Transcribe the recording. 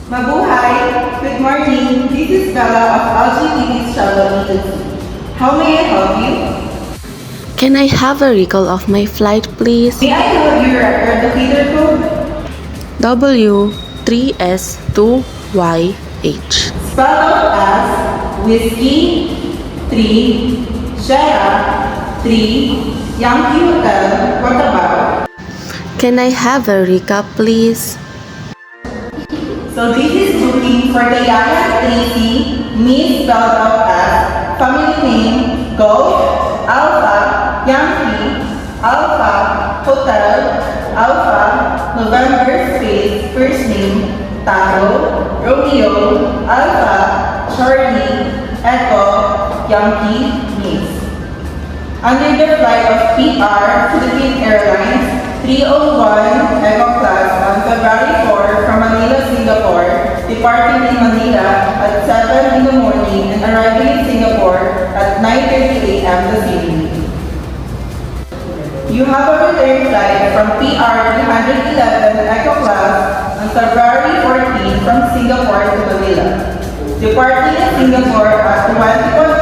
Mabuhay! Good morning! This is Bella of LGBT's Travel Agency. How may I help you? Can I have a recall of my flight, please? May I have your record locator code? W3S2YH. Spelled out as Whiskey 3 Sierra 3 Yankee Hotel, Cotabato. Can I have a recap, please? So this is booking for the Yaya Tracy, Miss spelled out as family name Golf Alpha Yankee Alpha Hotel Alpha November space first name Taro Romeo Alpha Charlie Echo Yankee Miss. Under the flight of PR Philippine Airlines 301 Echo Class on February 4 from Manila, Singapore, departing in Manila at 7 in the morning and arriving in Singapore at 9:30 a.m. this evening. You have a return flight from PR 311 Echo Class on February 14 from Singapore to Manila, departing in Singapore at 21